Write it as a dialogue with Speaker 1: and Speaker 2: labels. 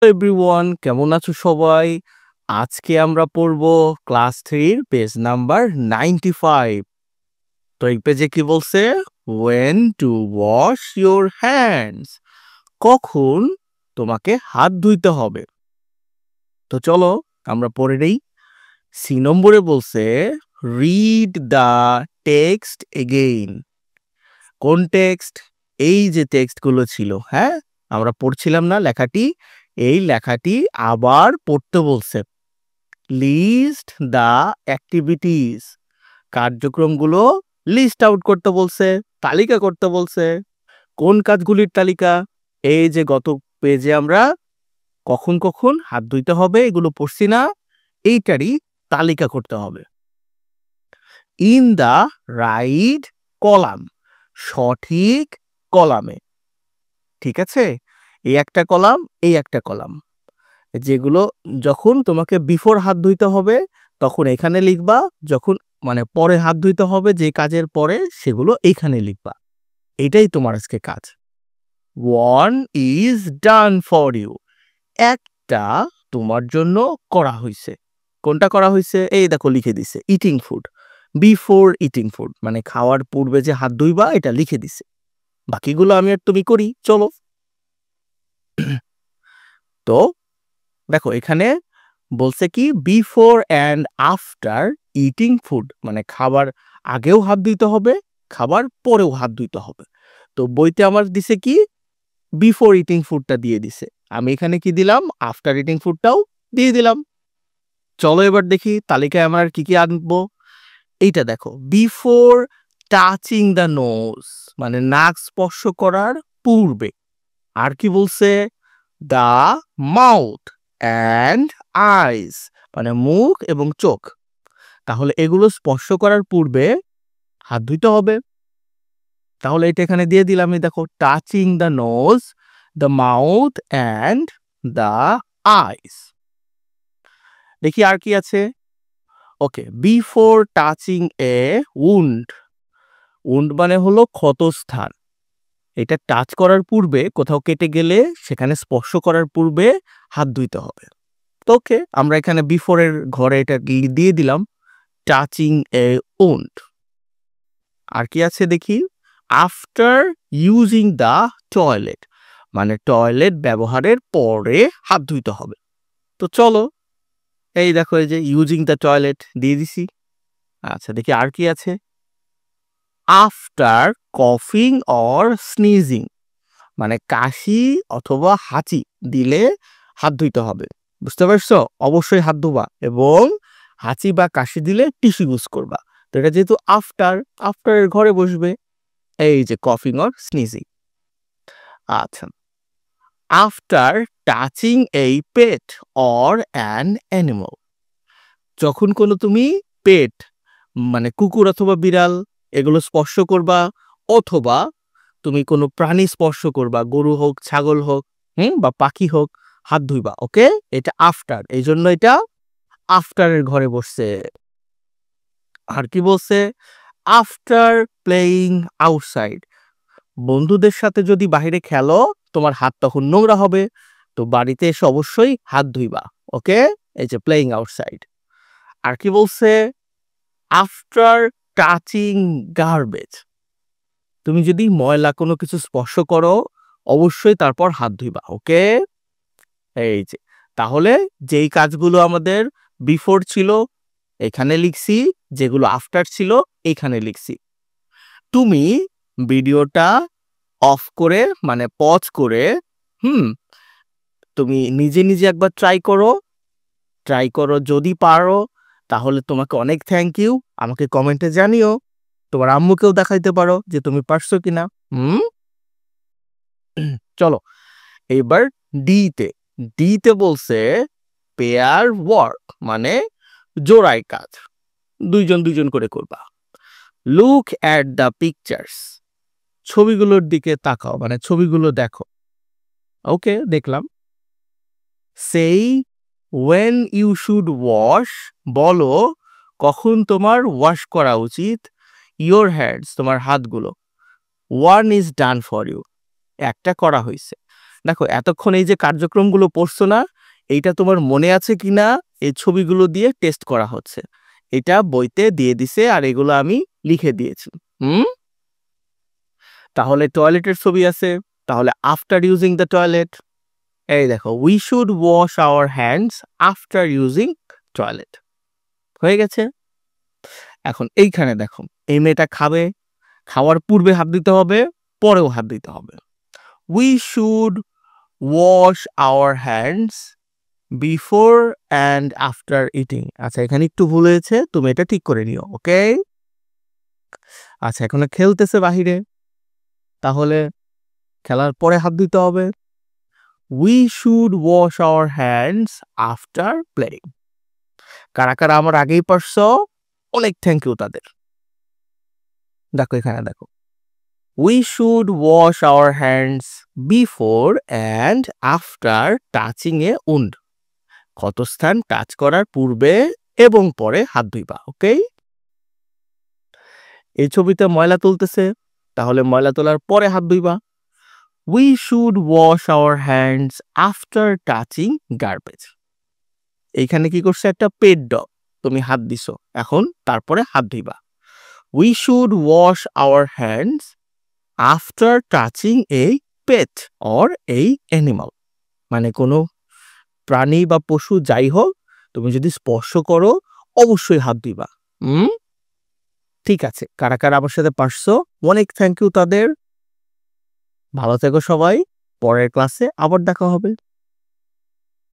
Speaker 1: Everyone কেমন আছো সবাই? আজকে আমরা পড়ব ক্লাস 3 পেজ নাম্বার 95। তো এই পেজে কি বলছে? When to wash your hands, কখন তোমাকে হাত ধুইতে হবে। তো চলো আমরা পড়ে নেই। সি নম্বরে বলছে রিড দ্য টেক্সট এগেইন। কোন টেক্সট? এই যে টেক্সটগুলো ছিল, হ্যাঁ আমরা পড়ছিলাম না লেখাটি, এই লেখাটি আবার পড়তে বলছে। লিস্ট দ্য অ্যাক্টিভিটিস, কার্যক্রমগুলো লিস্ট আউট করতে বলছে, তালিকা করতে বলছে। কোন কাজগুলির তালিকা? এই যে গত পেজে আমরা কখন কখন হাত ধুইতে হবে এগুলো পড়ছি না, এইটারই তালিকা করতে হবে। ইন দ্য রাইট কলাম, সঠিক কলামে। ঠিক আছে, এই একটা কলাম, এই একটা কলাম। যেগুলো যখন তোমাকে বিফোর হাত ধুইতে হবে তখন এখানে লিখবা, যখন মানে পরে হাত ধুইতে হবে যে কাজের পরে সেগুলো এইখানে লিখবা। এটাই তোমার আজকে কাজ। One is done for you, একটা তোমার জন্য করা হয়েছে। কোনটা করা হয়েছে? এই দেখো লিখে দিছে, eating food. Before eating food মানে খাওয়ার পূর্বে যে হাত ধুইবা এটা লিখে দিছে। বাকিগুলো আমি আর তুমি করি, চলো। তো দেখো এখানে বলছে কি before and after eating food, মানে খাবার আগেও হাত ধুইতে হবে, খাবার পরেও হাত ধুইতে হবে। তো বইতে আমার দিছে কি বিফোর ইটিং ফুডটা দিয়ে দিছে, আমি এখানে কি দিলাম আফটার ইটিং ফুডটাও দিয়ে দিলাম। চলো এবার দেখি তালিকায় আমার কি কি আনবো। এইটা দেখো, বিফোর টাচিং দ্য নোজ মানে নাক স্পর্শ করার পূর্বে। আর কি বলছে? দ্য মাউথ অ্যান্ড আইস মানে মুখ এবং চোখ। তাহলে এগুলো স্পর্শ করার পূর্বে হাত ধুইতে হবে। তাহলে এটা এখানে দিয়ে দিলাম, আমি দেখো touching the nose, the mouth and the eyes. দেখি আর কি আছে। Okay, before touching a wound, wound মানে হলো ক্ষতস্থান। এটা টাচ করার পূর্বে, কোথাও কেটে গেলে সেখানে স্পর্শ করার পূর্বে হাত ধুইতে হবে। তো ওকে, আমরা এখানে বিফোরের ঘরে এটা দিয়ে দিলাম, টাচিং এ উন্ড। আর কি আছে দেখি, আফটার ইউজিং দ্য টয়লেট মানে টয়লেট ব্যবহারের পরে হাত ধুইতে হবে। তো চলো এই দেখো এই যে ইউজিং দ্য টয়লেট দিয়ে দিছি। আচ্ছা দেখি আর কি আছে। আফটার কফিং অর স্নিজিং মানে কাশি অথবা হাঁচি দিলে হাত ধুইতে হবে। বুঝতে পারছো? অবশ্যই হাত ধোবা এবং হাঁচি বা কাশি দিলে টিস্যু ইউজ করবা। তো এটা যেহেতু আফটার, আফটারের ঘরে বসবে, এই যে কফিং অর স্নিজিং। আচ্ছা, আফটার টাচিং এই পেট অর অ্যান অ্যানিমাল, যখন কোনো তুমি পেট মানে কুকুর অথবা বিড়াল এগুলো স্পর্শ করবা, অথবা তুমি কোনো প্রাণী স্পর্শ করবা, গরু হোক ছাগল হোক বা পাখি হোক, হাত ধুইবা। ওকে, এটা আফটার, এই জন্য এটা আফটারের ঘরে বসছে। আর কি বলছে? আফটার প্লেইং আউটসাইড, বন্ধুদের সাথে যদি বাইরে খেলো তোমার হাত তখন নোংরা হবে, তো বাড়িতে এসে অবশ্যই হাত ধুইবা। ওকে, এই যে প্লেইং আউটসাইড। আর কি বলছে? আফটার টাচিং গার্বেজ, তুমি যদি ময়লা কোনো কিছু স্পর্শ করো অবশ্যই তারপর হাত ধুইবা। ওকে, এই যে তাহলে যেই কাজগুলো আমাদের বিফোর ছিল এখানে লিখছি, যেগুলো আফটার ছিল এখানে লিখছি। তুমি ভিডিওটা অফ করে মানে পজ করে তুমি নিজে নিজে একবার ট্রাই করো, যদি পারো তাহলে তোমাকে অনেক থ্যাংক ইউ। আমাকে কমেন্টে জানিও, তোমার আম্মুকেও দেখাইতে পারো যে তুমি পারছো কিনা। চলো এবার ডিতে, ডিতে বলছে পেয়ার ওয়ার্ক মানে জোড়ায় কাজ, দুইজন দুইজন করে করবা। লুক অ্যাট দ্য পিকচার্স, ছবিগুলোর দিকে তাকাও মানে ছবিগুলো দেখো। ওকে, দেখলাম। সেই ওয়েন ইউ শুড ওয়াশ, বলো কখন তোমার ওয়াশ করা উচিত। ইয়োর হ্যান্ডস, তোমার হাতগুলো। One is done for you, একটা করা হয়েছে। দেখো এতক্ষণ এই যে কার্যক্রমগুলো পড়ছো না, এইটা তোমার মনে আছে কিনা এই ছবিগুলো দিয়ে টেস্ট করা হচ্ছে। এটা বইতে দিয়ে দিছে আর এগুলো আমি লিখে দিয়েছি। তাহলে টয়লেটের ছবি আছে, তাহলে আফটার ইউজিং দ্য টয়লেট, এই দেখো we should wash our hands after using toilet, হয়ে গেছে। এখন এইখানে দেখো এই মেয়েটা খাবে, খাওয়ার পূর্বে হাত দিতে হবে, পরেও হাত দিতে হবে। We should wash our hands before and after eating. আচ্ছা এখানে একটু ভুল হয়েছে, তুমি এটা ঠিক করে নিও, ওকে। আচ্ছা এখন খেলতেছে বাহিরে, তাহলে খেলার পরে হাত দিতে হবে। We should wash our hands after playing. কারা কারা আমার আগেই পারছো, অনেক থ্যাংক ইউ তাদের। দেখো এখানে দেখো, we should wash our hands before and after touching a wound. ক্ষতস্থান টাচ করার পূর্বে এবং পরে হাত ধুইবা, ওকে। এই ছবিতে ময়লা তুলতেছে, তাহলে ময়লা তোলার পরে হাত ধুইবা। We should wash our hands after touching garbage. এইখানে কি করছে, একটা পেট ডগ, তুমি হাত দিছো, এখন তারপরে হাত ধুইবা। We should wash our hands after touching a pet or এই অ্যানিমাল। মানে কোনো প্রাণী বা পশু যাই হোক, তুমি যদি স্পর্শ করো অবশ্যই হাত দিবা। ঠিক আছে, কারা কারা আমার সাথে পারছো, অনেক থ্যাংক ইউ তাদের। ভালো থেকো সবাই, পরের ক্লাসে আবার দেখা হবে।